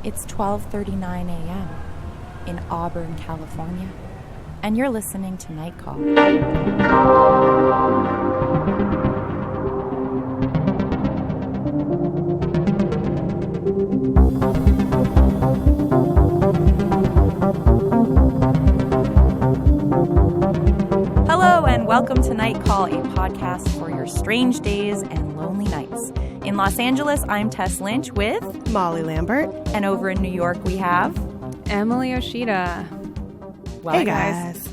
It's 12:39 a.m. in Auburn, California, and you're listening to Night Call. Hello, and welcome to Night Call, a podcast for your strange days and lonely nights. In Los Angeles, I'm Tess Lynch with Molly Lambert. And over in New York, we have Emily Oshida. Well, hey, guys.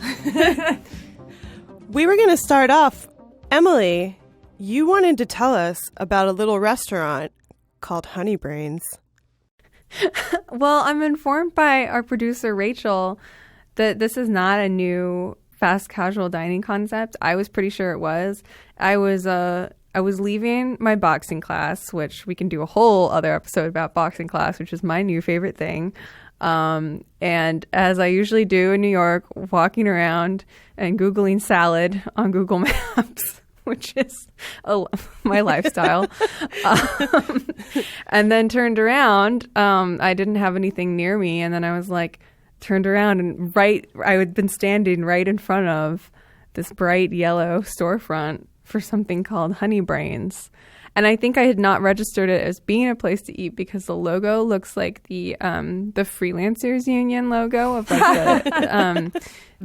We were going to start off. Emily, you wanted to tell us about a little restaurant called Honeybrains. Well, I'm informed by our producer, Rachel, that this is not a new fast casual dining concept. I was pretty sure it was. I was leaving my boxing class, which we can do a whole other episode about boxing class, which is my new favorite thing. And as I usually do in New York, walking around and Googling salad on Google Maps, which is my lifestyle. And then turned around. I didn't have anything near me. And then I was like, turned around and I had been standing right in front of this bright yellow storefront for something called Honeybrains. And I think I had not registered it as being a place to eat because the logo looks like the Freelancers Union logo of like the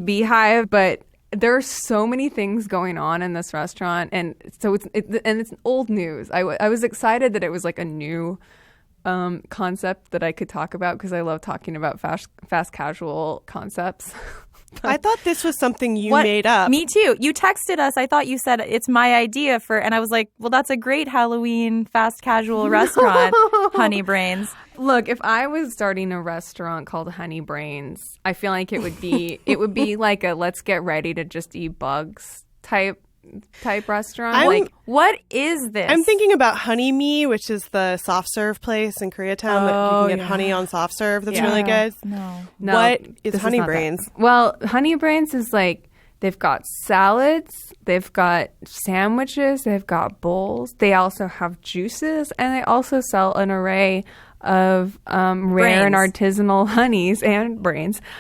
beehive. But there are so many things going on in this restaurant, and so it's old news. I was excited that it was like a new concept that I could talk about because I love talking about fast casual concepts. I thought this was something you made up. Me too. You texted us. I thought you said it's my idea and I was like, well, that's a great Halloween fast casual restaurant, Honeybrains. Look, if I was starting a restaurant called Honeybrains, I feel like it would be like a let's get ready to just eat bugs type restaurant. What is this? I'm thinking about Honey Me, which is the soft serve place in Koreatown that you can get honey on soft serve. That's really good. No. What is Honeybrains? Well, Honeybrains is like they've got salads, they've got sandwiches, they've got bowls. They also have juices, and they also sell an array of rare and artisanal honeys and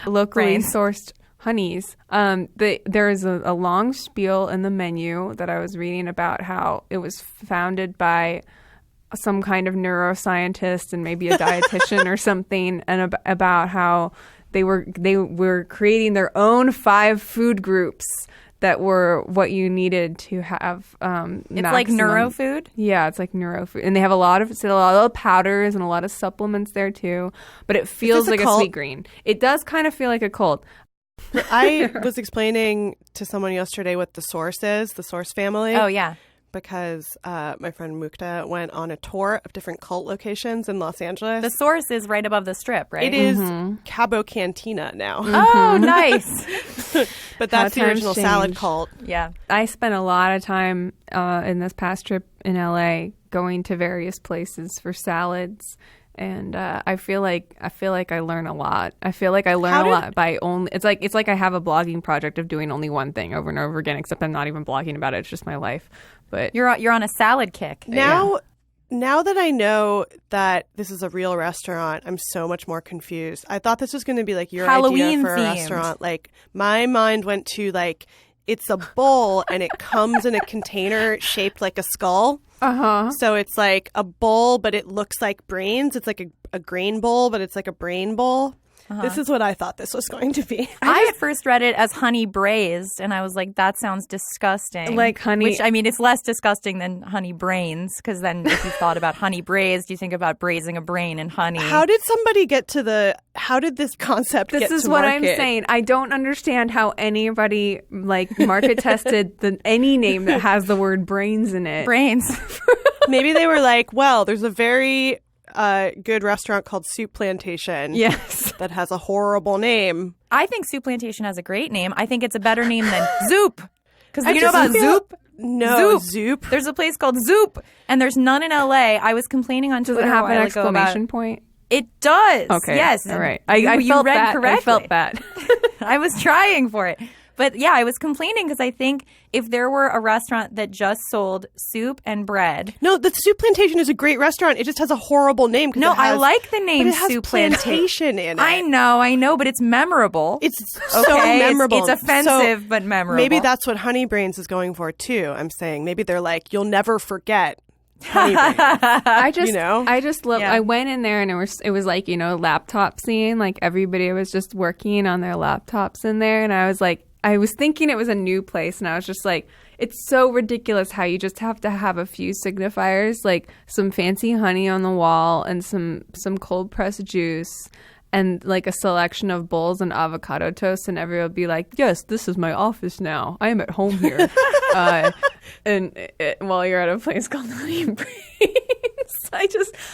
locally sourced honeys. There is a long spiel in the menu that I was reading about how it was founded by some kind of neuroscientist and maybe a dietitian or something, and about how they were creating their own 5 food groups that were what you needed to have. It's like neurofood? Yeah, it's like neurofood. And they have a lot of powders and a lot of supplements there too. But it feels like a sweet green. It does kind of feel like a cult. I was explaining to someone yesterday what the Source is, the Source family. Oh, yeah. Because my friend Mukta went on a tour of different cult locations in Los Angeles. The Source is right above the Strip, right? It is Cabo Cantina now. Oh, nice. But that's the original salad cult. Yeah. I spent a lot of time in this past trip in LA going to various places for salads. And I feel like I learn a lot. I feel like I learn a lot by only. It's like I have a blogging project of doing only one thing over and over again. Except I'm not even blogging about it. It's just my life. But you're on a salad kick now. Now that I know that this is a real restaurant, I'm so much more confused. I thought this was going to be like your Halloween idea for a restaurant. Like my mind went to like it's a bowl and it comes in a container shaped like a skull. So it's like a bowl, but it looks like brains. It's like a grain bowl, but it's like a brain bowl. This is what I thought this was going to be. I at first read it as honey braised, and I was like, that sounds disgusting. Like honey. Which, I mean, it's less disgusting than honey brains, because then if you thought about honey braised, you think about braising a brain in honey. How did this concept get to market? This is what I'm saying. I don't understand how anybody like market tested any name that has the word brains in it. Brains. Maybe they were like, well, there's a very good restaurant called Soup Plantation. Yes. That has a horrible name. I think Soup Plantation has a great name. I think it's a better name than Zoop. Because you know about Zoop? No, Zoop. There's a place called Zoop, and there's none in LA. I was complaining on Twitter. Does it have an exclamation point? It does. Okay. Yes. All right. I felt read that. correctly. I felt that. I was trying for it. But yeah, I was complaining because I think if there were a restaurant that just sold soup and bread. No, the Soup Plantation is a great restaurant. It just has a horrible name. No, I like the name Soup Plantation in it. I know, but it's memorable. It's so memorable. It's offensive, but memorable. Maybe that's what Honeybrains is going for too. I'm saying maybe they're like, you'll never forget Honeybrains. I just love. I went in there and it was like, laptop scene. Like everybody was just working on their laptops in there, and I was like, I was thinking it was a new place, and I was just like, it's so ridiculous how you just have to have a few signifiers, like some fancy honey on the wall and some cold pressed juice and like a selection of bowls and avocado toast, and everyone will be like, yes, this is my office now. I am at home here. While you're at a place called Honeybrains.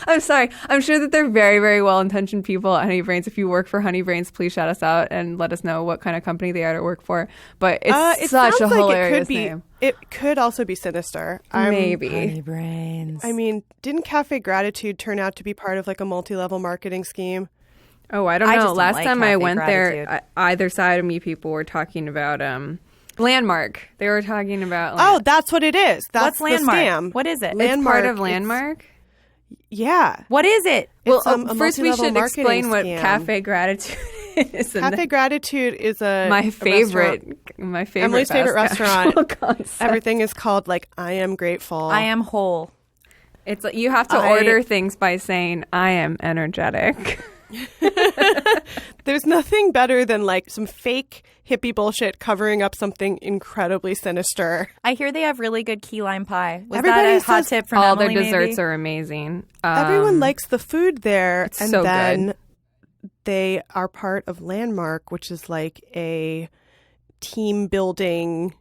I'm sorry. I'm sure that they're very, very well-intentioned people at Honeybrains. If you work for Honeybrains, please shout us out and let us know what kind of company they are to work for. But it's such a hilarious name. It could also be sinister. Maybe. Honeybrains. I mean, didn't Cafe Gratitude turn out to be part of like a multi-level marketing scheme? Oh, I don't know. Last time I went there, either side of me, people were talking about Landmark. They were talking about that's what it is. That's what's Landmark? The scam. What is it? Landmark, it's part of Landmark? Yeah. What is it? Well, first we should explain what Cafe Gratitude is. Cafe Gratitude is my favorite Emily's favorite restaurant. Concept. Everything is called like I am grateful. I am whole. It's like you have to order things by saying I am energetic. There's nothing better than like some fake hippie bullshit covering up something incredibly sinister. I hear they have really good key lime pie. Was Everybody that a hot tip from all Emily, their desserts maybe? are amazing. Everyone likes the food there, it's and so then good. They are part of Landmark, which is like a team building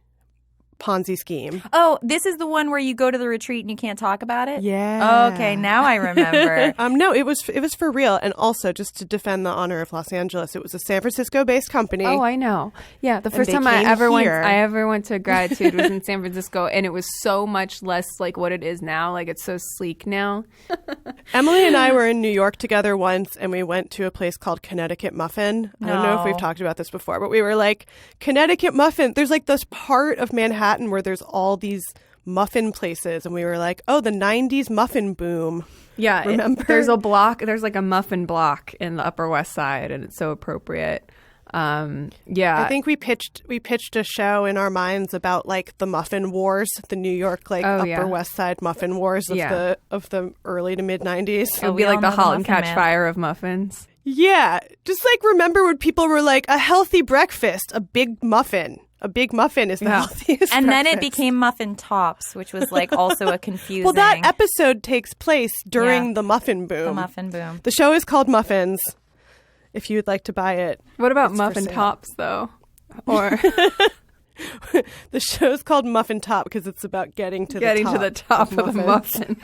Ponzi scheme. Oh, this is the one where you go to the retreat and you can't talk about it? Yeah. Oh, okay, now I remember. No, it was for real. And also, just to defend the honor of Los Angeles, it was a San Francisco-based company. Oh, I know. Yeah, the first time I ever went to Gratitude was in San Francisco, and it was so much less like what it is now. Like, it's so sleek now. Emily and I were in New York together once, and we went to a place called Connecticut Muffin. I don't know if we've talked about this before, but we were like, Connecticut Muffin. There's like this part of Manhattan where there's all these muffin places, and we were like, oh, the 90s muffin boom. Yeah, remember? There's like a muffin block in the Upper West Side, and it's so appropriate. I think we pitched a show in our minds about like the muffin wars, the New York Upper West Side muffin wars of the early to mid 90s. It would be like the Halt and Catch Fire of muffins. Yeah, just like remember when people were like, a healthy breakfast, a big muffin. A big muffin is the healthiest And breakfast. then it became Muffin Tops, which was like also a confusing... Well, that episode takes place during the muffin boom. The muffin boom. The show is called Muffins, if you'd like to buy it. What about Muffin Tops, though? Or... The show's called Muffin Top because it's about getting to the top of the muffin.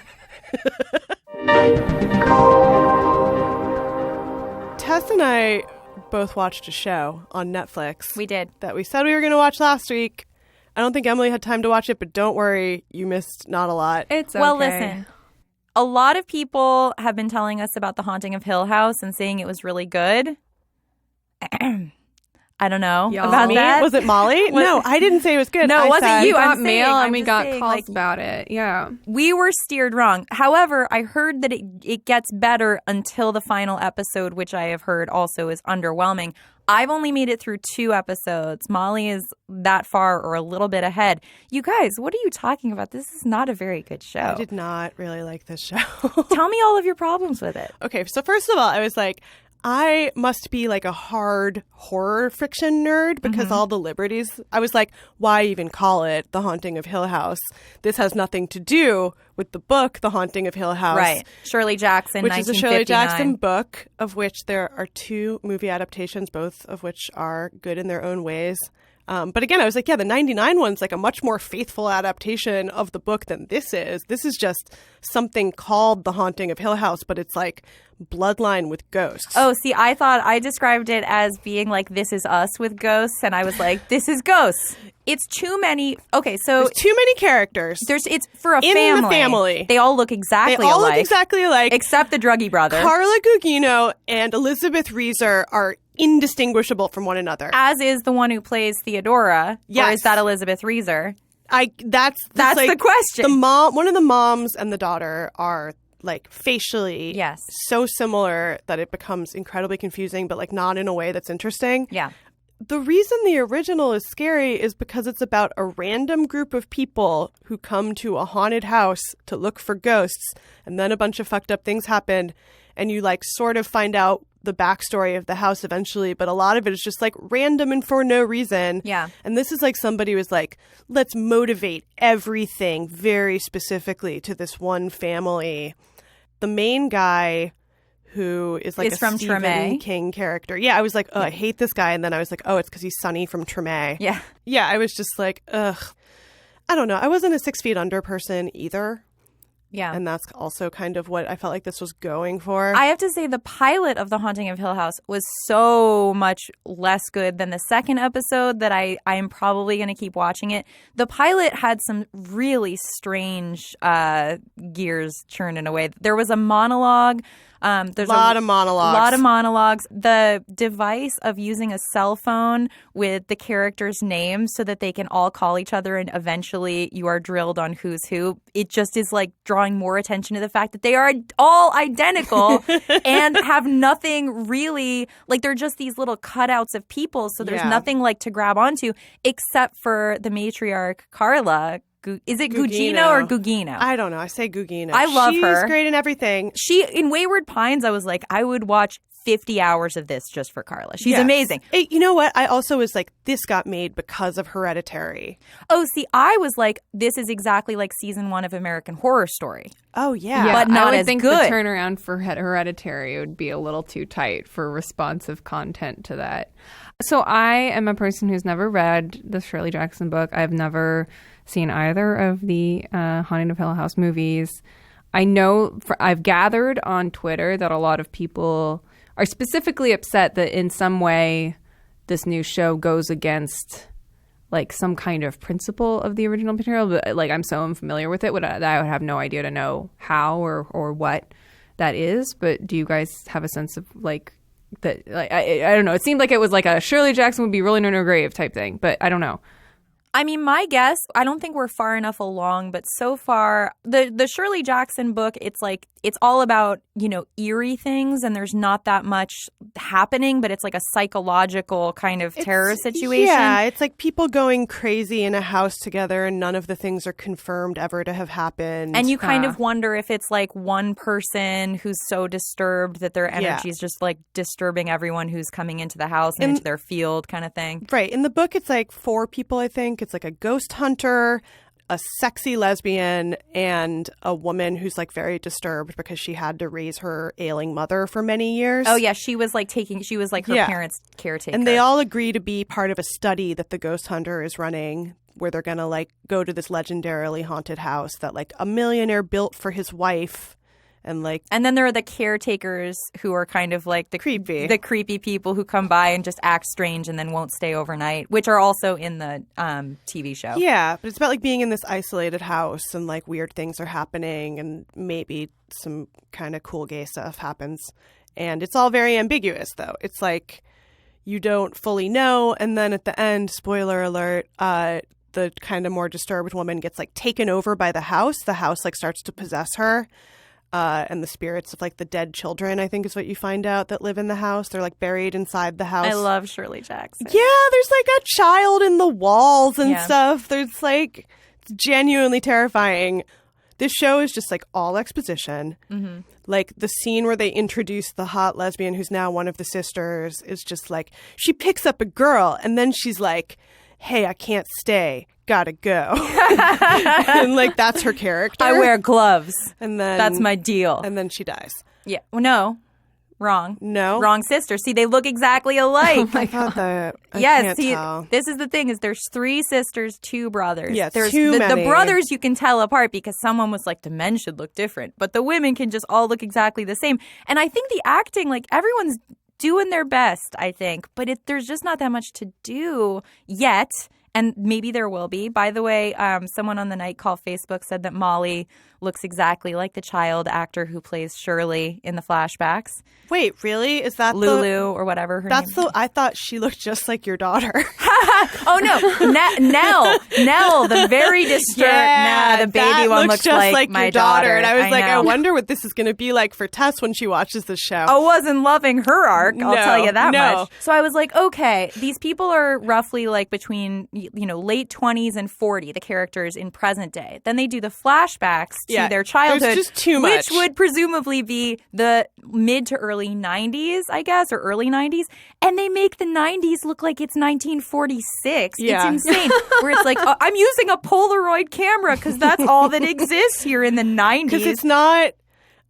Tess and I both watched a show on Netflix. We did. That we said we were going to watch last week. I don't think Emily had time to watch it, but don't worry, you missed not a lot. It's okay. Well, listen, a lot of people have been telling us about The Haunting of Hill House and saying it was really good. I don't know about that. Was it Molly? No, I didn't say it was good. No, it wasn't you. We got mail and we got calls about it. Yeah. We were steered wrong. However, I heard that it gets better until the final episode, which I have heard also is underwhelming. I've only made it through 2 episodes. Molly is that far or a little bit ahead. You guys, what are you talking about? This is not a very good show. I did not really like this show. Tell me all of your problems with it. Okay, so first of all, I was like, I must be like a hard horror fiction nerd because all the liberties. I was like, why even call it The Haunting of Hill House? This has nothing to do with the book, The Haunting of Hill House. Right. Shirley Jackson, which is a 1959. Shirley Jackson book, of which there are 2 movie adaptations, both of which are good in their own ways. But again, I was like, yeah, the 99 one's like a much more faithful adaptation of the book than this is. This is just something called The Haunting of Hill House, but it's like bloodline with ghosts. Oh, see, I thought I described it as being like This Is Us with ghosts, and I was like, this is ghosts. It's too many. Okay, so there's too many characters. It's for a in family. the family. They all look exactly alike. They all look exactly alike. Except the druggy brother. Carla Gugino and Elizabeth Reeser are indistinguishable from one another. As is the one who plays Theodora. Yes. Or is that Elizabeth Reeser? That's the question. One of the moms and the daughter are like facially Yes. so similar that it becomes incredibly confusing, but like not in a way that's interesting. Yeah. The reason the original is scary is because it's about a random group of people who come to a haunted house to look for ghosts, and then a bunch of fucked up things happen, and you like sort of find out the backstory of the house eventually, but a lot of it is just like random and for no reason. Yeah. And this is like somebody was like, let's motivate everything very specifically to this one family. The main guy, who is like Is from Stephen Treme. King character. Yeah, I was like, oh, I hate this guy. And then I was like, oh, it's because he's Sonny from Treme. Yeah. Yeah, I was just like, ugh. I don't know. I wasn't a 6 Feet Under person either. Yeah. And that's also kind of what I felt like this was going for. I have to say the pilot of The Haunting of Hill House was so much less good than the second episode that I am probably going to keep watching it. The pilot had some really strange gears churning away. There was a monologue. There's a lot of monologues. A lot of monologues. The device of using a cell phone with the characters' names so that they can all call each other and eventually you are drilled on who's who. It just is like drawing more attention to the fact that they are all identical and have nothing really, like they're just these little cutouts of people. So there's nothing like to grab onto except for the matriarch, Carla. Is it Gugino or Gugino? I don't know. I say Gugino. I love her. She's great in everything. In Wayward Pines, I was like, I would watch 50 hours of this just for Carla. She's amazing. You know what? I also was like, this got made because of Hereditary. Oh, see, I was like, this is exactly like season 1 of American Horror Story. Oh, yeah. But not I would as think good. the turnaround for Hereditary would be a little too tight for responsive content to that. So I am a person who's never read the Shirley Jackson book. I've never seen either of the Haunting of Hill House movies. I know I've gathered on Twitter that a lot of people are specifically upset that in some way this new show goes against like some kind of principle of the original material. But like I'm so unfamiliar with it that I would have no idea to know how or what that is. But do you guys have a sense of like that? Like I don't know. It seemed like it was like a Shirley Jackson would be rolling in her grave type thing, but I don't know. I mean, my guess, I don't think we're far enough along, but so far, the Shirley Jackson book, it's like, it's all about, eerie things, and there's not that much happening, but it's like a psychological kind of terror situation. Yeah, it's like people going crazy in a house together, and none of the things are confirmed ever to have happened. And you kind of wonder if it's like one person who's so disturbed that their energy is just like disturbing everyone who's coming into the house and into their field kind of thing. Right. In the book, it's like 4 people, I think. It's like a ghost hunter, a sexy lesbian, and a woman who's like very disturbed because she had to raise her ailing mother for many years. Oh, yeah. She was like her parents' caretaker. And they all agree to be part of a study that the ghost hunter is running where they're going to like go to this legendarily haunted house that like a millionaire built for his wife. And then there are the caretakers who are kind of like the creepy people who come by and just act strange and then won't stay overnight, which are also in the TV show. Yeah, but it's about like being in this isolated house and like weird things are happening and maybe some kind of cool gay stuff happens. And it's all very ambiguous, though. It's like you don't fully know. And then at the end, spoiler alert, the kind of more disturbed woman gets like taken over by the house. The house like starts to possess her. And the spirits of like the dead children, I think is what you find out, that live in the house. They're like buried inside the house. I love Shirley Jackson. Yeah, there's like a child in the walls and stuff. There's like, it's genuinely terrifying. This show is just like all exposition. Mm-hmm. Like the scene where they introduce the hot lesbian who's now one of the sisters is just like, she picks up a girl and then she's like, hey, I can't stay. Gotta go. And like that's her character. I wear gloves. And then that's my deal. And then she dies. Yeah. Well, no. Wrong. No. Wrong sister. See, they look exactly alike. Oh my God. This is the thing is there's 3 sisters, 2 brothers. Yeah, there's too the many. brothers you can tell apart because someone was like, the men should look different, but the women can just all look exactly the same. And I think the acting, like everyone's doing their best, I think, but there's just not that much to do yet. And maybe there will be. By the way, someone on the Night Call Facebook said that Molly looks exactly like the child actor who plays Shirley in the flashbacks. Wait, really? Is that Lulu or whatever her name is? I thought she looked just like your daughter. Oh, no. Nell, the very disturbed, the baby one looks just like my your daughter. And I was like, know. I wonder what this is going to be like for Tess when she watches this show. I wasn't loving her arc, I'll tell you that no. much. So I was like, okay, these people are roughly like between, late 20s and 40, the characters in present day. Then they do the flashbacks to their childhood, there's just too much. which would presumably be the mid to early 90s, I guess, or early 90s. And they make the 90s look like it's 1946. Yeah. It's insane. Where it's like, I'm using a Polaroid camera because that's all that exists here in the 90s. Because it's not,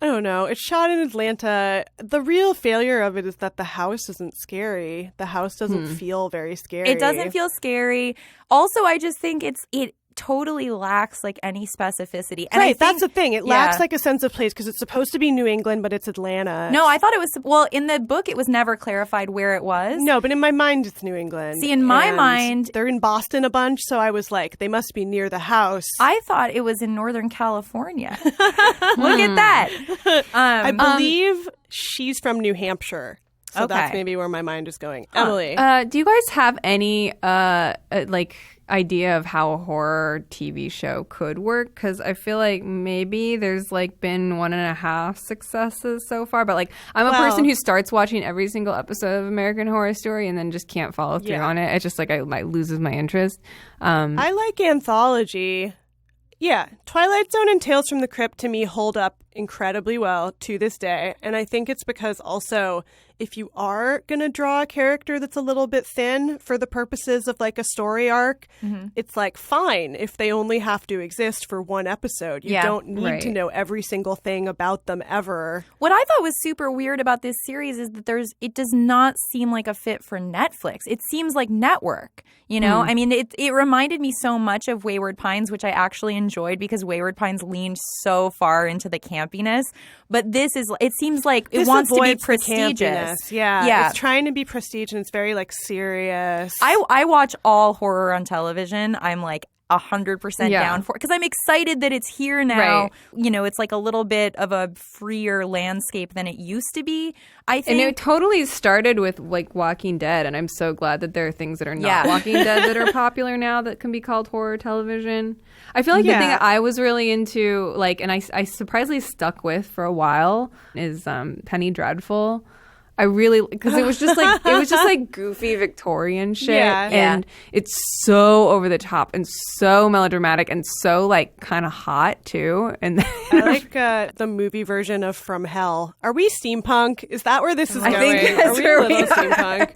I don't know, it's shot in Atlanta. The real failure of it is that the house isn't scary. The house doesn't feel very scary. It doesn't feel scary. Also, I just think it totally lacks like any specificity. And right, I think, that's the thing. It lacks like a sense of place because it's supposed to be New England, but it's Atlanta. No, I thought it was, well, in the book, it was never clarified where it was. No, but in my mind, it's New England. See, in my mind, they're in Boston a bunch, so I was like, they must be near the house. I thought it was in Northern California. Look at that. I believe she's from New Hampshire. So that's maybe where my mind is going. Emily. Do you guys have any idea of how a horror TV show could work? Because I feel like maybe there's like been 1.5 successes so far, but like I'm a person who starts watching every single episode of American Horror Story and then just can't follow through on it. It's just like I loses my interest. I like anthology. Yeah, Twilight Zone and Tales from the Crypt to me hold up incredibly well to this day. And I think it's because also if you are going to draw a character that's a little bit thin for the purposes of like a story arc, it's like fine if they only have to exist for one episode. You don't need to know every single thing about them ever. What I thought was super weird about this series is that it does not seem like a fit for Netflix. It seems like network, I mean, it reminded me so much of Wayward Pines, which I actually enjoyed because Wayward Pines leaned so far into the campiness. But it seems like it wants to be prestigious. Yeah. It's trying to be prestige and it's very like serious. I watch all horror on television. I'm like 100% down for it because I'm excited that it's here now. Right. It's like a little bit of a freer landscape than it used to be. I think, and it totally started with like Walking Dead, and I'm so glad that there are things that are not Walking Dead that are popular now that can be called horror television. I feel like the thing that I was really into, like, and I surprisingly stuck with for a while is Penny Dreadful. I really, because it was just like goofy Victorian shit, and it's so over the top and so melodramatic and so like kind of hot too. And I like the movie version of From Hell. Are we steampunk? Is that where this is going? I think that's where we steampunk?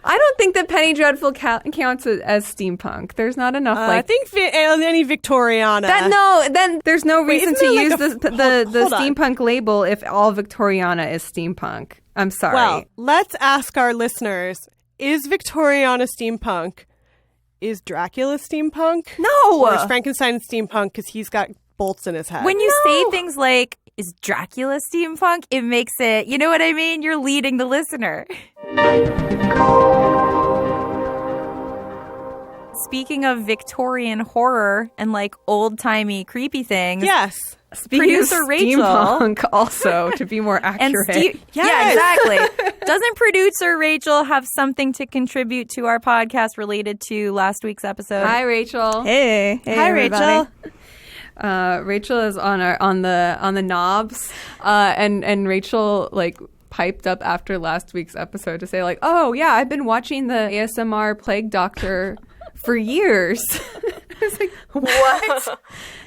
I don't think that Penny Dreadful counts as steampunk. There's not enough. I think any Victoriana. Then there's no reason to use the steampunk label if all Victoriana is steampunk. I'm sorry. Well, let's ask our listeners, is Victoriana steampunk? Is Dracula steampunk? No! Or is Frankenstein steampunk because he's got bolts in his head? When you say things like, is Dracula steampunk? It makes it, you know what I mean? You're leading the listener. Speaking of Victorian horror and like old-timey creepy things. Yes. Producer Rachel. Steampunk also, to be more accurate. Yeah, exactly. Doesn't producer Rachel have something to contribute to our podcast related to last week's episode? Hi, Rachel. Hey, Hi, everybody. Rachel. Rachel is on the knobs, and Rachel like piped up after last week's episode to say like, oh yeah, I've been watching the ASMR Plague Doctor for years. I was like, what?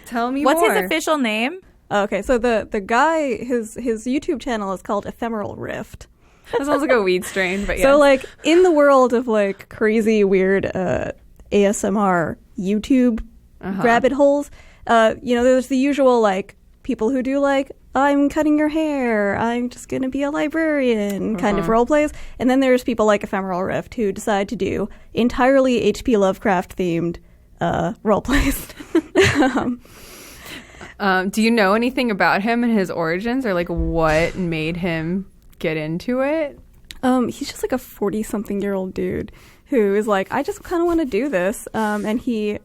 Tell me What's more. his official name? Okay, so the guy, his YouTube channel is called Ephemeral Rift. That sounds like a weed strain, but yeah. So like in the world of like crazy weird ASMR YouTube rabbit holes, there's the usual like people who do like, I'm cutting your hair, I'm just gonna be a librarian kind of role plays, and then there's people like Ephemeral Rift who decide to do entirely H.P. Lovecraft themed role plays. Do you know anything about him and his origins, or like what made him get into it? He's just like a 40-something-year-old dude who is like, I just kind of want to do this. And he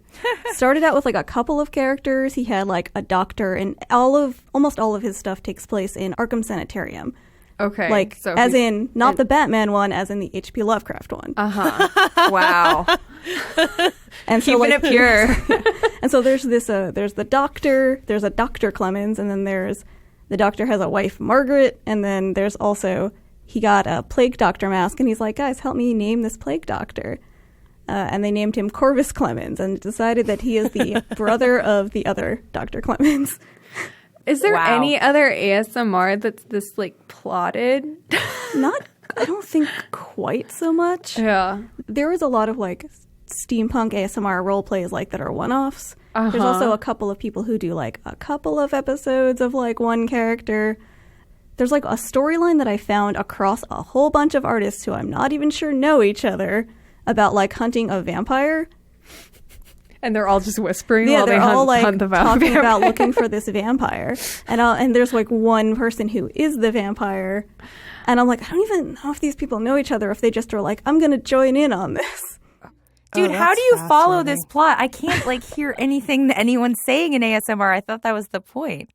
started out with like a couple of characters. He had like a doctor, and almost all of his stuff takes place in Arkham Sanitarium. Okay. Like, so as in, not the Batman one, as in the H.P. Lovecraft one. Wow. And so, keeping it pure. And so there's this, there's the doctor, there's a Dr. Clemmons, and then there's, the doctor has a wife, Margaret, and then there's also, he got a plague doctor mask, and he's like, guys, help me name this plague doctor. And they named him Corvus Clemmons, and decided that he is the brother of the other Dr. Clemmons. Is there any other ASMR that's this like plotted? I don't think quite so much. Yeah. There was a lot of like steampunk ASMR role plays like that are one-offs. There's also a couple of people who do like a couple of episodes of like one character. There's like a storyline that I found across a whole bunch of artists who I'm not even sure know each other about like hunting a vampire. And they're all just whispering while they all hunt the vampire. Talking about looking for this vampire. And there's like one person who is the vampire. And I'm like, I don't even know if these people know each other, if they just are like, I'm going to join in on this. Dude, how do you follow this plot? I can't like hear anything that anyone's saying in ASMR. I thought that was the point.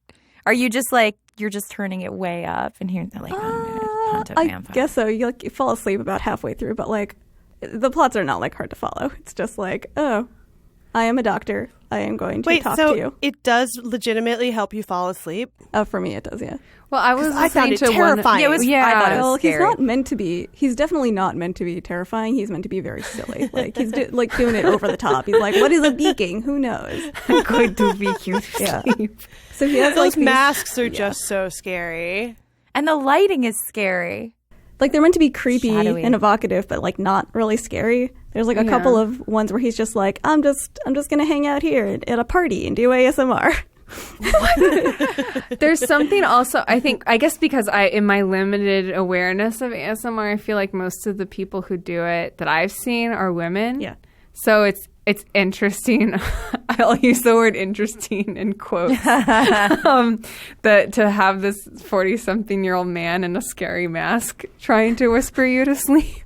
Are you just like, you're just turning it way up and hearing like, hunt a vampire? I guess so. You fall asleep about halfway through, but like the plots are not like hard to follow. It's just like, oh, I am a doctor. I am going to talk to you. It does legitimately help you fall asleep? Oh, for me, it does, yeah. Well, I found it terrifying. I thought it was scary. He's not meant to be. He's definitely not meant to be terrifying. He's meant to be very silly. Like he's doing it over the top. He's like, "What is a beaking? Who knows?" I'm going to beak you. Yeah. So he has those like masks are just so scary, and the lighting is scary. Like they're meant to be creepy shadowy and evocative, but like not really scary. There's like a couple of ones where he's just like, I'm just gonna hang out here at a party and do ASMR. There's something also, I guess because in my limited awareness of ASMR, I feel like most of the people who do it that I've seen are women. Yeah. So it's interesting. I'll use the word interesting in quotes. That to have this 40-something-year-old man in a scary mask trying to whisper you to sleep.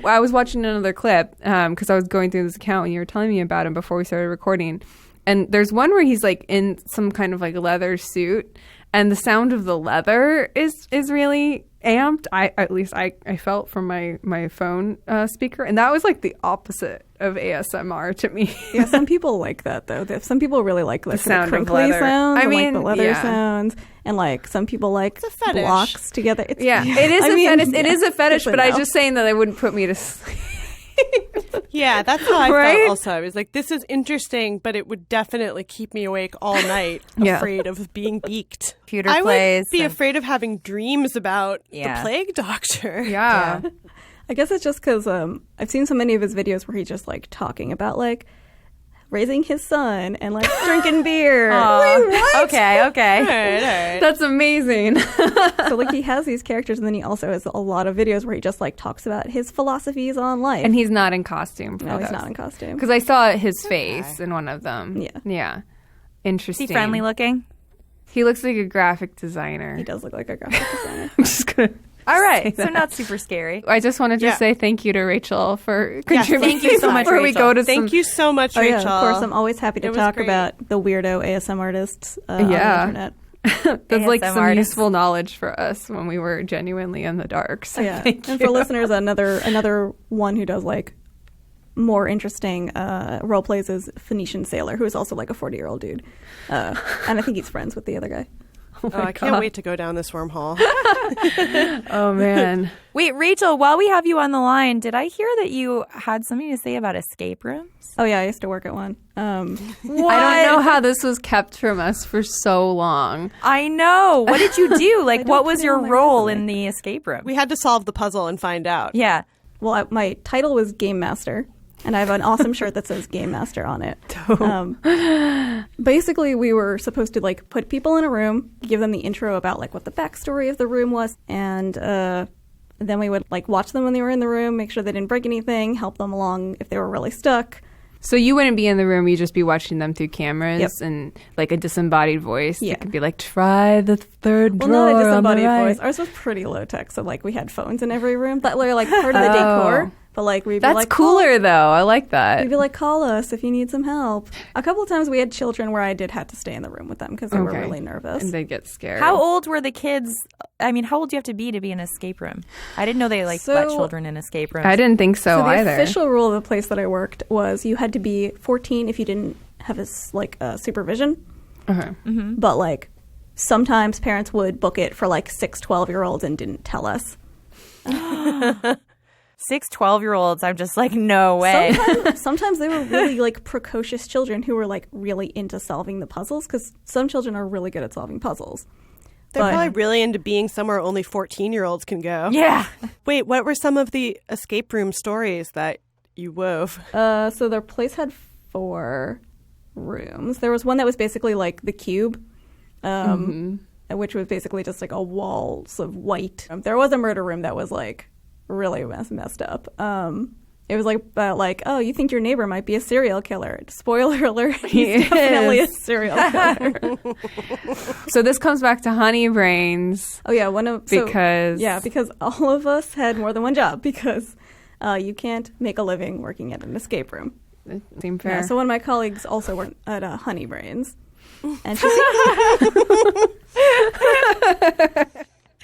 I was watching another clip because I was going through this account when you were telling me about him before we started recording. And there's one where he's like in some kind of like leather suit, and the sound of the leather is really amped. At least I felt from my phone speaker, and that was like the opposite of ASMR to me. Yeah, some people like that though. Some people really like the sound crinkly of leather. sounds. I mean, and, like the leather sounds, and like some people like blocks together. It is a fetish. It is a fetish, but I'm just saying that it wouldn't put me to sleep. Yeah, that's how I felt also. I was like, this is interesting, but it would definitely keep me awake all night, afraid of being beaked. I would be afraid of having dreams about the plague doctor. Yeah. I guess it's just because I've seen so many of his videos where he's just like talking about like raising his son and like drinking beer. Wait, what? Okay. All right. That's amazing. So like he has these characters, and then he also has a lot of videos where he just like talks about his philosophies on life. And he's not in costume. No, he's not in costume. Because I saw his face in one of them. Yeah. Interesting. Is he friendly looking? He looks like a graphic designer. He does look like a graphic designer. I'm just gonna. All right, so not super scary. I just wanted to say thank you to Rachel for contributing. Thank you so much, Before Rachel. we go to Thank you so much, Rachel. Yeah, of course, I'm always happy to talk about the weirdo ASM artists on the internet. That's like some artists. useful knowledge for us when we were genuinely in the dark. So thank you. And for listeners, another one who does like more interesting role plays is Phoenician Sailor, who is also like a 40-year-old dude, and I think he's friends with the other guy. I can't wait to go down this wormhole. Oh, man. Wait, Rachel, while we have you on the line, did I hear that you had something to say about escape rooms? Oh, yeah, I used to work at one. I don't know how this was kept from us for so long. I know. What did you do? Like, what was your role in the escape room? We had to solve the puzzle and find out. Yeah. Well, my title was Game Master. And I have an awesome shirt that says Game Master on it. Basically, we were supposed to like put people in a room, give them the intro about like what the backstory of the room was, and then we would like watch them when they were in the room, make sure they didn't break anything, help them along if they were really stuck. So you wouldn't be in the room, you'd just be watching them through cameras and like a disembodied voice. It could be like, try the third drawer. Well, not a on the disembodied right. voice. Ours was pretty low tech, so like we had phones in every room that were like part of the decor. But like we'd be That's like, cooler though. I like that. we'd be like, call us if you need some help. A couple of times we had children where I did have to stay in the room with them because they were really nervous. And they get scared. How old were the kids? I mean, how old do you have to be in an escape room? I didn't know they let children in escape rooms. I didn't think so the either. official rule of the place that I worked was you had to be 14 if you didn't have a supervision. Okay. Mm-hmm. But like sometimes parents would book it for like 6 12-year-olds and didn't tell us. 6 12-year-olds, I'm just like, no way. Sometimes they were really like precocious children who were like really into solving the puzzles because some children are really good at solving puzzles. They're probably really into being somewhere only 14-year-olds can go. Yeah. Wait, what were some of the escape room stories that you wove? So their place had 4 rooms. There was one that was basically like the cube, which was basically just like a walls of white. There was a murder room that was like really messed up. It was like oh, you think your neighbor might be a serial killer. Spoiler alert, he's definitely a serial killer. So this comes back to Honeybrains. Oh yeah, because all of us had more than one job because you can't make a living working at an escape room. It seemed fair. Yeah, so one of my colleagues also worked at Honeybrains, and she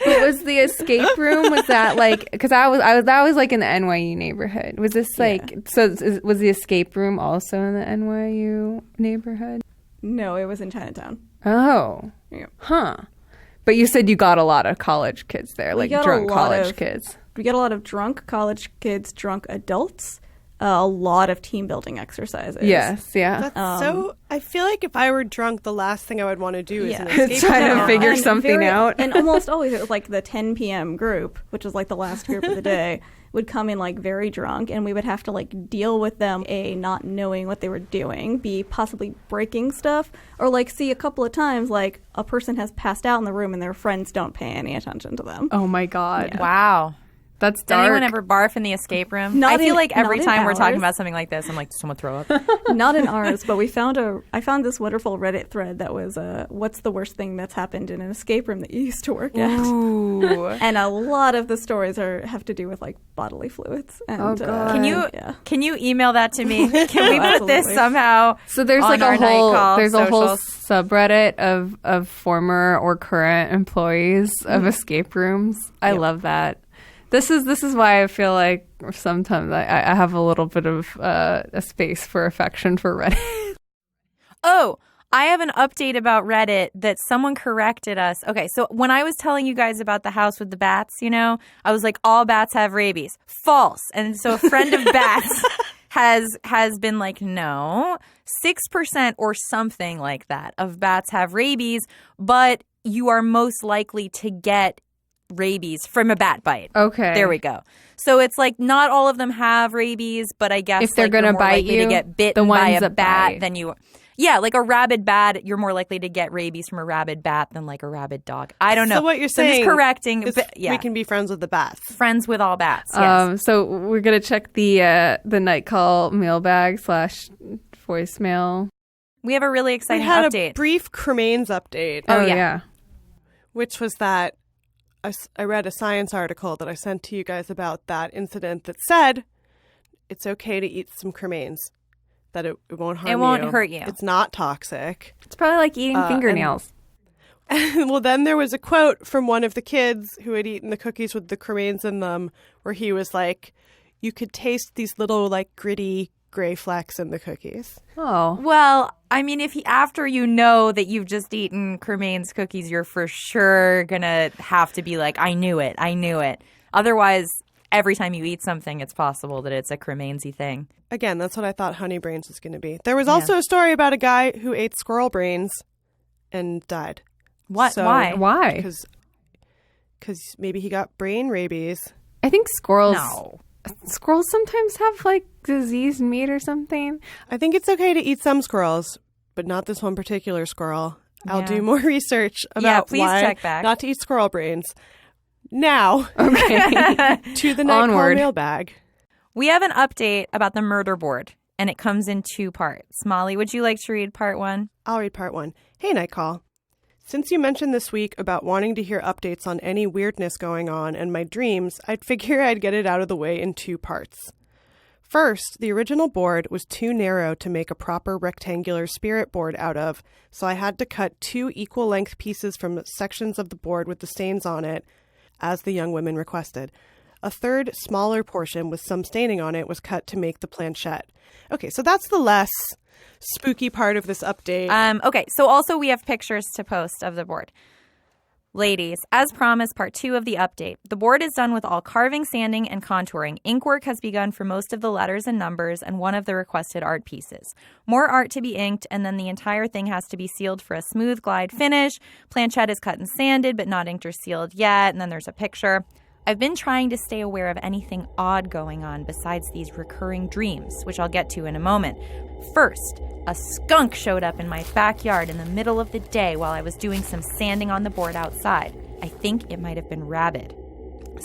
What was the escape room? Was that like, because I was like in the NYU neighborhood. Was this like, was the escape room also in the NYU neighborhood? No, it was in Chinatown. Oh. Yeah. Huh. But you said you got a lot of college kids there, like drunk college kids. We get a lot of drunk college kids, drunk adults, a lot of team building exercises. Yes, yeah. That's so, I feel like if I were drunk, the last thing I would want to do is an Try escape to room. figure something out. And almost always it was like the 10 p.m. group, which was like the last group of the day, would come in like very drunk, and we would have to like deal with them, not knowing what they were doing, B, possibly breaking stuff, or like see a couple of times like a person has passed out in the room and their friends don't pay any attention to them. Oh my God. Yeah. Wow. That's Did dark. anyone ever barf in the escape room? Not I feel in- like every not in time we're talking ours. about something like this, I'm like, did someone throw up? Not in ours, but I found this wonderful Reddit thread that was, what's the worst thing that's happened in an escape room that you used to work at? Ooh. And a lot of the stories have to do with like bodily fluids. And, Oh, God. Can you email that to me? Can we put this Absolutely. somehow? So there's on like our a whole night call there's a whole socials? subreddit of former or current employees of escape rooms. I love that. This is why I feel like sometimes I have a little bit of a space for affection for Reddit. Oh, I have an update about Reddit that someone corrected us. Okay, so when I was telling you guys about the house with the bats, I was like, all bats have rabies. False. And so a friend of bats has been like, no, 6% or something like that of bats have rabies, but you are most likely to get rabies from a bat bite. Okay. There we go. So it's like not all of them have rabies, but I guess If they're like, gonna you're more bite likely you, to get the bitten by ones a that bat bite. than you. Yeah, like a rabid bat, you're more likely to get rabies from a rabid bat than like a rabid dog. I don't know. So what you're So saying just correcting. is But, yeah, we can be friends with the bats. friends with all bats. Yes. So we're gonna check the night call mailbag / voicemail. We have a really We exciting had update. a brief cremains update, Oh, yeah. which was that I read a science article that I sent to you guys about that incident that said it's okay to eat some cremains, that it won't harm you. It won't hurt you. It's not toxic. It's probably like eating fingernails. Well, then there was a quote from one of the kids who had eaten the cookies with the cremains in them where he was like, you could taste these little like gritty gray flecks in the cookies. Oh. Well, I mean, after you know that you've just eaten cremains cookies, you're for sure gonna have to be like, I knew it. Otherwise, every time you eat something, it's possible that it's a cremainsy thing. Again, that's what I thought Honeybrains was going to be. There was also a story about a guy who ate squirrel brains and died. What? So- Why? Because maybe he got brain rabies. I think squirrels No. sometimes have like diseased meat or something. I think it's okay to eat some squirrels, but not this one particular squirrel. I'll Yeah. do more research about please why check back. not to eat squirrel brains. Now, Okay. to the night call Onward. mailbag. We have an update about the murder board, and it comes in 2 parts. Molly, would you like to read part 1? I'll read part 1. Hey, Night Call. Since you mentioned this week about wanting to hear updates on any weirdness going on and my dreams, I'd figure I'd get it out of the way in 2 parts. First, the original board was too narrow to make a proper rectangular spirit board out of, so I had to cut 2 equal-length pieces from sections of the board with the stains on it, as the young women requested. A third, smaller portion with some staining on it was cut to make the planchette. Okay, so that's the less spooky part of this update. Okay, so also we have pictures to post of the board. Ladies, as promised, part 2 of the update. The board is done with all carving, sanding, and contouring. Ink work has begun for most of the letters and numbers and one of the requested art pieces. More art to be inked, and then the entire thing has to be sealed for a smooth glide finish. Planchette is cut and sanded, but not inked or sealed yet, and then there's a picture. I've been trying to stay aware of anything odd going on besides these recurring dreams, which I'll get to in a moment. First, a skunk showed up in my backyard in the middle of the day while I was doing some sanding on the board outside. I think it might have been rabid.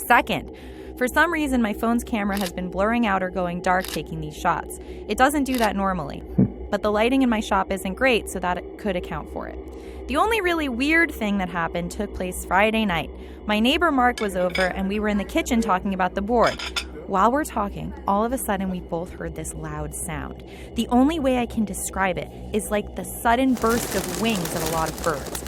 Second, for some reason my phone's camera has been blurring out or going dark taking these shots. It doesn't do that normally, but the lighting in my shop isn't great, so that could account for it. The only really weird thing that happened took place Friday night. My neighbor Mark was over and we were in the kitchen talking about the board. While we're talking, all of a sudden we both heard this loud sound. The only way I can describe it is like the sudden burst of wings of a lot of birds.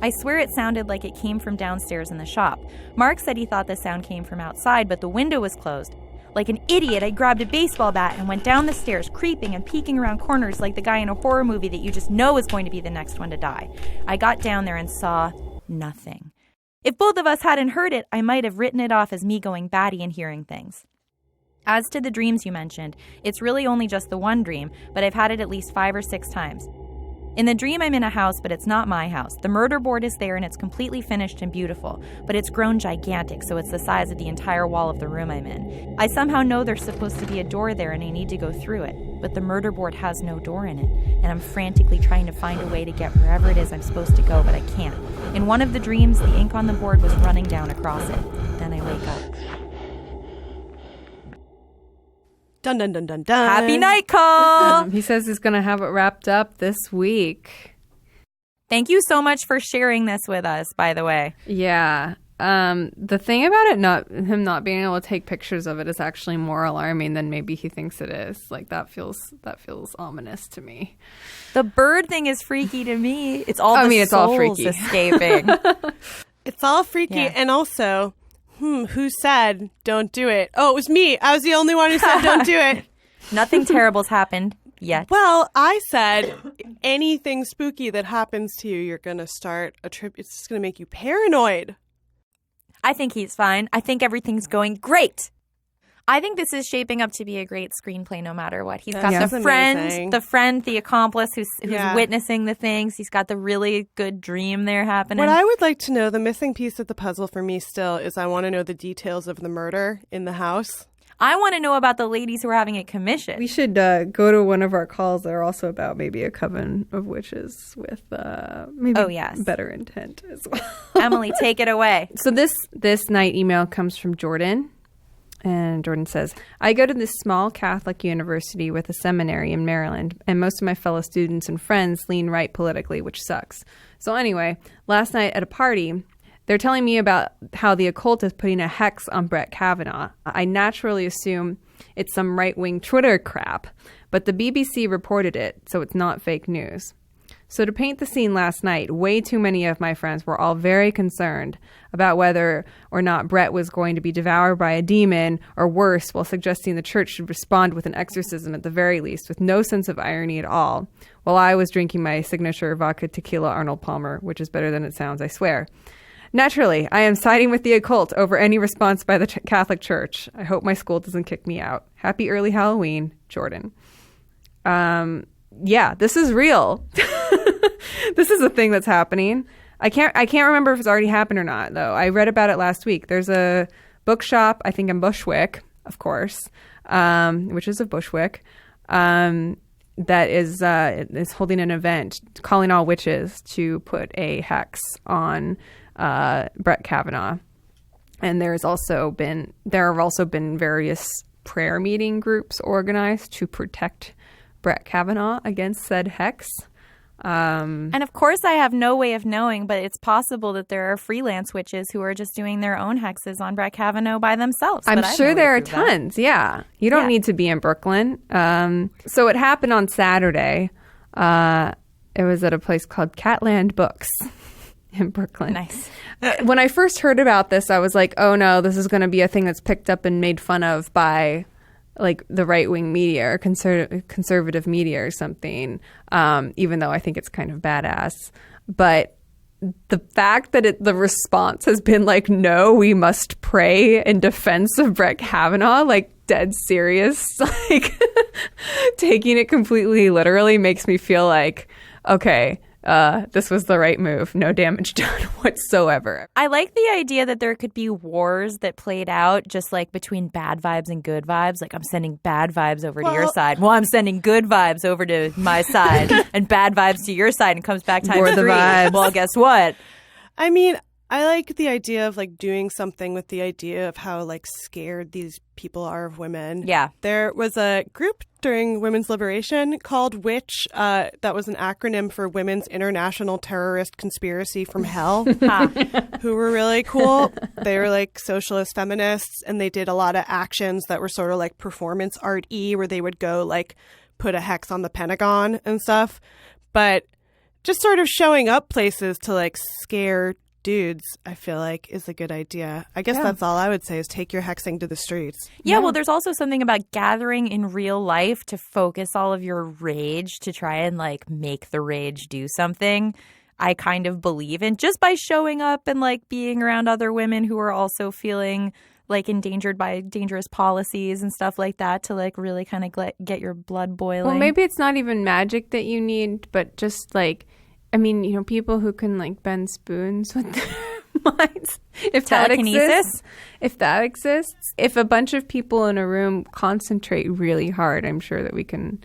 I swear it sounded like it came from downstairs in the shop. Mark said he thought the sound came from outside, but the window was closed. Like an idiot, I grabbed a baseball bat and went down the stairs, creeping and peeking around corners like the guy in a horror movie that you just know is going to be the next one to die. I got down there and saw nothing. If both of us hadn't heard it, I might have written it off as me going batty and hearing things. As to the dreams you mentioned, it's really only just the one dream, but I've had it at least 5 or 6 times. In the dream, I'm in a house, but it's not my house. The murder board is there and it's completely finished and beautiful, but it's grown gigantic, so it's the size of the entire wall of the room I'm in. I somehow know there's supposed to be a door there and I need to go through it, but the murder board has no door in it, and I'm frantically trying to find a way to get wherever it is I'm supposed to go, but I can't. In one of the dreams, the ink on the board was running down across it. Then I wake up. Dun dun dun dun dun. Happy night call! He says he's going to have it wrapped up this week. Thank you so much for sharing this with us, by the way. Yeah. The thing about it him not being able to take pictures of it is actually more alarming than maybe he thinks it is. Like that feels ominous to me. The bird thing is freaky to me. It's all it's all souls freaky. escaping. It's all freaky, Yeah. and also, who said don't do it? Oh, it was me. I was the only one who said don't do it. Nothing terrible's happened yet. Well, I said anything spooky that happens to you, you're going to start a trip. It's just going to make you paranoid. I think he's fine. I think everything's going great. I think this is shaping up to be a great screenplay no matter what. He's got That's the amazing. friend, the accomplice who's Yeah. witnessing the things. He's got the really good dream there happening. What I would like to know, the missing piece of the puzzle for me still is I want to know the details of the murder in the house. I want to know about the ladies who are having it commissioned. We should go to one of our calls that are also about maybe a coven of witches with maybe better intent as well. Emily, take it away. So this night email comes from Jordan. And Jordan says, I go to this small Catholic university with a seminary in Maryland, and most of my fellow students and friends lean right politically, which sucks. So anyway, last night at a party, they're telling me about how the occult is putting a hex on Brett Kavanaugh. I naturally assume it's some right-wing Twitter crap, but the BBC reported it, so it's not fake news. So to paint the scene last night, way too many of my friends were all very concerned about whether or not Brett was going to be devoured by a demon or worse, while suggesting the church should respond with an exorcism at the very least, with no sense of irony at all, while I was drinking my signature vodka tequila Arnold Palmer, which is better than it sounds, I swear. Naturally, I am siding with the occult over any response by the Catholic Church. I hope my school doesn't kick me out. Happy early Halloween, Jordan. Yeah, this is real. This is a thing that's happening. I can't remember if it's already happened or not, though. I read about it last week. There's a bookshop, I think in Bushwick, of course, which is of Bushwick, that is holding an event calling all witches to put a hex on Brett Kavanaugh. And there have also been various prayer meeting groups organized to protect Brett Kavanaugh against said hex. And of course, I have no way of knowing, but it's possible that there are freelance witches who are just doing their own hexes on Brett Kavanaugh by themselves. I'm but I sure know there are to prove that. tons. Yeah. You don't need to be in Brooklyn. So it happened on Saturday. It was at a place called Catland Books in Brooklyn. Nice. When I first heard about this, I was like, oh no, this is going to be a thing that's picked up and made fun of by like the right-wing media or conservative media or something, even though I think it's kind of badass. But the fact that the response has been like, no, we must pray in defense of Brett Kavanaugh, like dead serious, like taking it completely literally makes me feel like, okay, this was the right move. No damage done whatsoever. I like the idea that there could be wars that played out just like between bad vibes and good vibes. Like, I'm sending bad vibes over to your side. Well, I'm sending good vibes over to my side and bad vibes to your side, and comes back times War the 3. vibes. Well, guess what? I mean, I like the idea of like doing something with the idea of how like scared these people are of women. Yeah. There was a group during women's liberation called WITCH. That was an acronym for Women's International Terrorist Conspiracy from Hell, who were really cool. They were like socialist feminists, and they did a lot of actions that were sort of like performance art-y, where they would go like put a hex on the Pentagon and stuff. But just sort of showing up places to like scare dudes, I feel like, is a good idea. I guess that's all I would say, is take your hexing to the streets. Yeah, well, there's also something about gathering in real life to focus all of your rage to try and like make the rage do something. I kind of believe in just by showing up and like being around other women who are also feeling like endangered by dangerous policies and stuff like that, to like really kind of get your blood boiling. Well, maybe it's not even magic that you need, but just like, I mean, you know, people who can like bend spoons with their minds. If telekinesis? If that exists, if a bunch of people in a room concentrate really hard, I'm sure that we can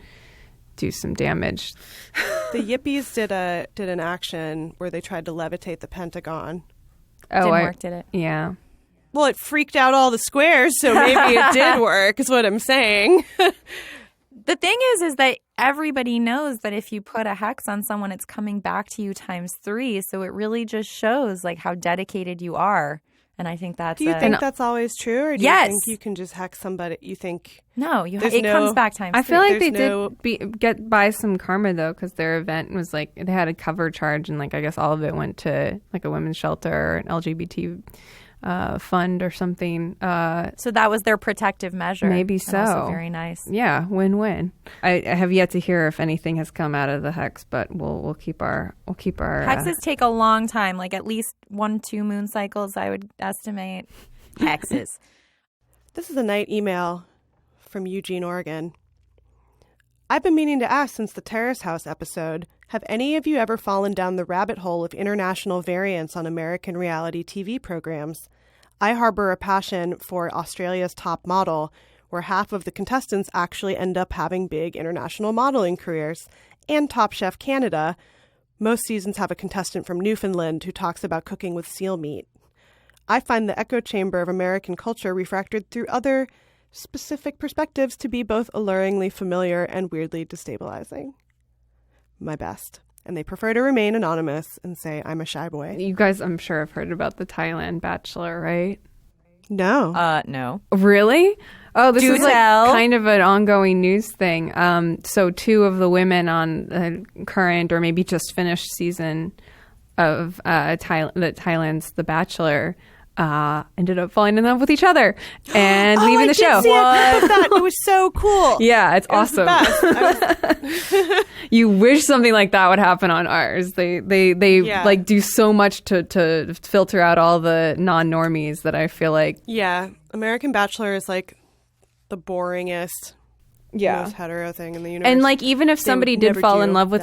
do some damage. The Yippies did an action where they tried to levitate the Pentagon. Didn't work, did it? Yeah. Well, it freaked out all the squares, so maybe it did work, is what I'm saying. The thing is that everybody knows that if you put a hex on someone, it's coming back to you times 3. So it really just shows like how dedicated you are. And I think that's Do you think that's always true? Or do you think you can just hex somebody? You think... No, it comes back times 3. I feel like they did get by some karma, though, because their event was like, they had a cover charge, and like I guess all of it went to like a women's shelter or an LGBT fund or something. So that was their protective measure. Maybe so. Also very nice. Yeah, win-win. I have yet to hear if anything has come out of the hex, but we'll keep our hexes take a long time, like at least 1-2 moon cycles, I would estimate. Hexes. This is a night email from Eugene, Oregon. I've been meaning to ask since the Terrace House episode, have any of you ever fallen down the rabbit hole of international variants on American reality TV programs? I harbor a passion for Australia's Top Model, where half of the contestants actually end up having big international modeling careers, and Top Chef Canada. Most seasons have a contestant from Newfoundland who talks about cooking with seal meat. I find the echo chamber of American culture refracted through other specific perspectives to be both alluringly familiar and weirdly destabilizing. My best. And they prefer to remain anonymous and say, I'm a shy boy. You guys, I'm sure, have heard about the Thailand Bachelor, right? No. No. Really? Oh, this is like tell. kind of an ongoing news thing. So 2 of the women on the current or maybe just finished season of Thailand's The Bachelor ended up falling in love with each other and leaving the show. I did see a clip of that. It was so cool. Yeah, it's awesome. The You wish something like that would happen on ours. They like do so much to filter out all the non-normies that I feel like. Yeah, American Bachelor is like the boringest, most hetero thing in the universe. And like, even if somebody did fall in love with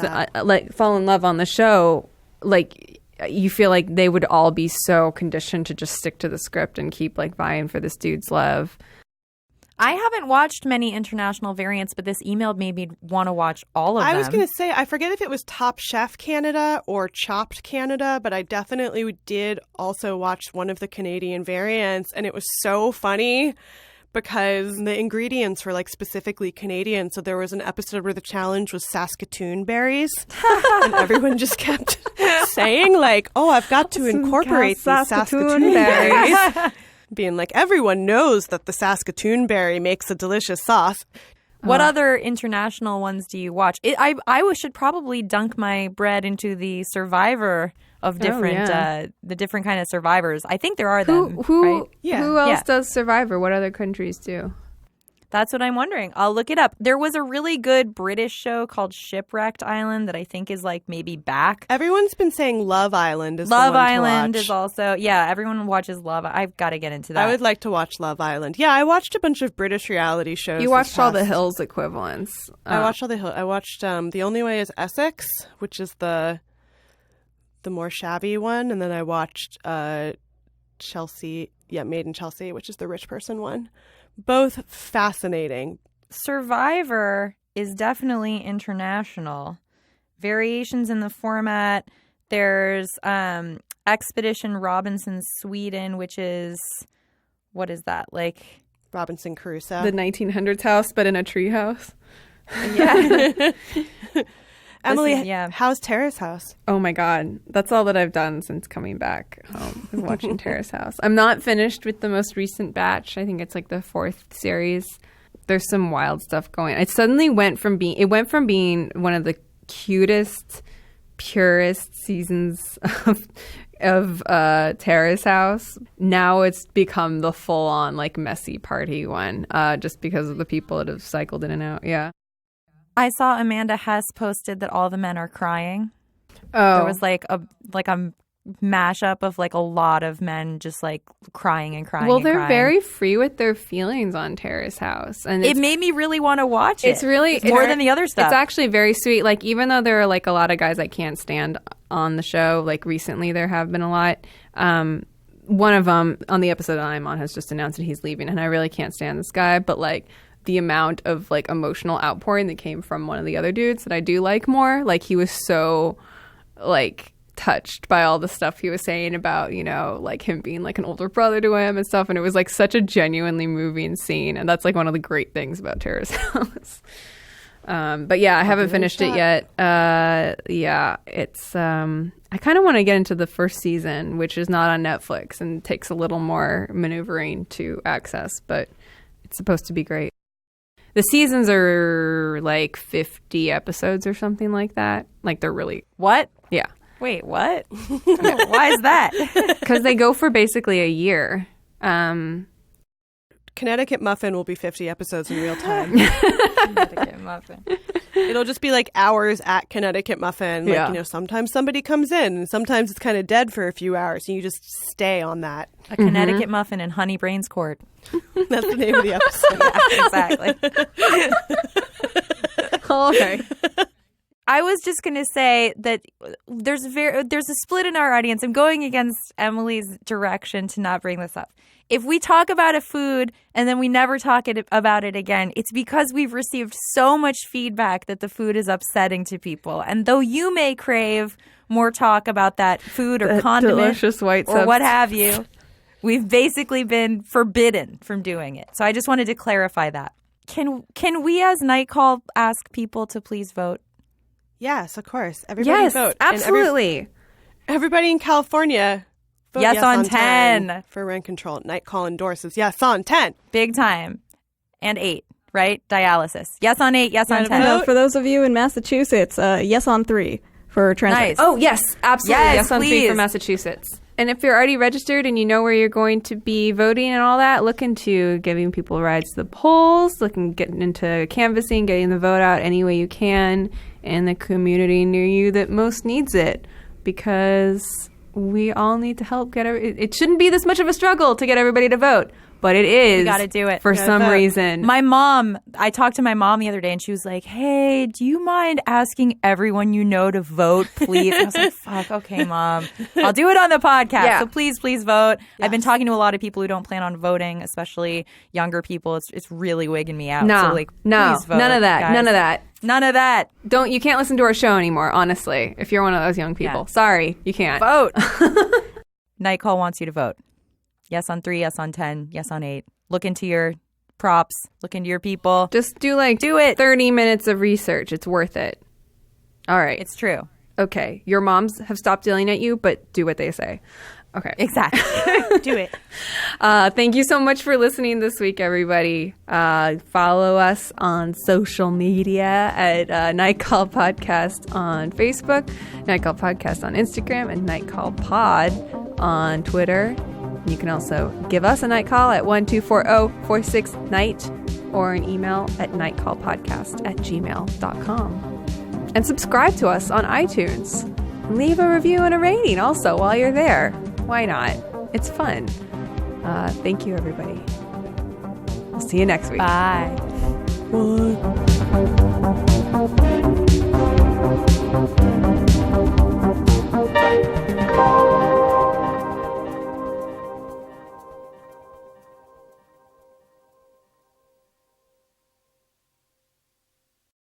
fall in love on the show, like, you feel like they would all be so conditioned to just stick to the script and keep like vying for this dude's love. I haven't watched many international variants, but this email made me want to watch all of them. I was going to say, I forget if it was Top Chef Canada or Chopped Canada, but I definitely did also watch one of the Canadian variants, and it was so funny. because the ingredients were like specifically Canadian. So there was an episode where the challenge was Saskatoon berries, and everyone just kept saying like, "Oh, I've got to incorporate these Saskatoon berries." Being like, everyone knows that the Saskatoon berry makes a delicious sauce. What other international ones do you watch? I should probably dunk my bread into the Survivor of different the different kind of Survivors. I think there are them. Who right? who else does Survivor? What other countries do? That's what I'm wondering. I'll look it up. There was a really good British show called Shipwrecked Island that I think is like maybe back. Everyone's been saying Love Island is Love the one Island to watch. is also, everyone watches Love. I've got to get into that. I would like to watch Love Island. Yeah, I watched a bunch of British reality shows. You this watched all the past- Hills equivalents. I watched all the Hills. I watched The Only Way is Essex, which is the more shabby one, and then I watched Chelsea, Made in Chelsea, which is the rich person one. Both fascinating. Survivor is definitely international. Variations in the format. There's Expedition Robinson Sweden, which is, what is that? Like Robinson Crusoe. the 1900s house, but in a tree house. Yeah. Emily, how's Terrace House? Oh my God. That's all that I've done since coming back home is watching Terrace House. I'm not finished with the most recent batch. I think it's like the 4th series. There's some wild stuff going on. It suddenly went from being one of the cutest, purest seasons of Terrace House. Now it's become the full on like messy party one, just because of the people that have cycled in and out. Yeah. I saw Amanda Hess posted that all the men are crying. Oh. There was like a mashup of like a lot of men just like crying and crying. Well, and they're crying. very free with their feelings on Terrace House, and It made me really want to watch it. It's really more than the other stuff. It's actually very sweet. Like, even though there are like a lot of guys I can't stand on the show, like recently there have been a lot. One of them on the episode that I'm on has just announced that he's leaving, and I really can't stand this guy. But like the amount of like emotional outpouring that came from one of the other dudes that I do like more, like he was so like touched by all the stuff he was saying about, you know, like him being like an older brother to him and stuff, and it was like such a genuinely moving scene, and that's like one of the great things about Terrace House. But yeah, I haven't finished it yet. It's I kind of want to get into the first season, which is not on Netflix and takes a little more maneuvering to access, but it's supposed to be great. The seasons are like 50 episodes or something like that. Like they're really, What? yeah. Wait, what? Why is that? Because they go for basically a year. Connecticut Muffin will be 50 episodes in real time. Connecticut Muffin. It'll just be like hours at Connecticut Muffin. Like, Yeah. you know, sometimes somebody comes in and sometimes it's kind of dead for a few hours and you just stay on that. A Connecticut Muffin in Honeybrains Court. That's the name of the episode. Exactly. All right. I was just going to say that there's a split in our audience. I'm going against Emily's direction to not bring this up. If we talk about a food and then we never talk about it again, it's because we've received so much feedback that the food is upsetting to people. And though you may crave more talk about that food or That condiment delicious white or what substance. have you, we've basically been forbidden from doing it. So I just wanted to clarify that. Can we as Night Call ask people to please vote? Yes, of course. Everybody Yes, vote. And absolutely. everybody in California, vote Yes on 10. for rent control. Night Call endorses yes on 10. Big time. And 8, right? Dialysis. Yes on 8, yes on Gotta 10. vote. For those of you in Massachusetts, yes on 3 for trans Nice. rights. Oh, yes, absolutely. Yes, Yes on 3 please. for Massachusetts. And if you're already registered and you know where you're going to be voting and all that, look into giving people rides to the polls, getting into canvassing, getting the vote out any way you can in the community near you that most needs it, because we all need to help get it shouldn't be this much of a struggle to get everybody to vote, but it is. We gotta do it. for Gotta some vote. reason. I talked to my mom the other day and she was like, hey, do you mind asking everyone you know to vote, please? I was like, fuck, okay, Mom. I'll do it on the podcast. Yeah. So please vote. I've been talking to a lot of people who don't plan on voting, especially younger people. It's really wigging me out. No, So like, no, please vote, none of that. guys. None of that. None of that. You can't listen to our show anymore, honestly, if you're one of those young people. Yeah. Sorry, you can't. Vote. Night Call wants you to vote. Yes on 3, yes on 10, yes on 8. Look into your props. Look into your people. Just do it. 30 minutes of research. It's worth it. All right. It's true. Okay. Your moms have stopped yelling at you, but do what they say. Okay. Exactly. Do it. Thank you so much for listening this week, everybody. Follow us on social media at Night Call Podcast on Facebook, Night Call Podcast on Instagram, and Night Call Pod on Twitter. You can also give us a night call at 1240-46-NIGHT or an email at nightcallpodcast@gmail.com. And subscribe to us on iTunes. Leave a review and a rating also while you're there. Why not? It's fun. Thank you, everybody. We'll see you next week. Bye.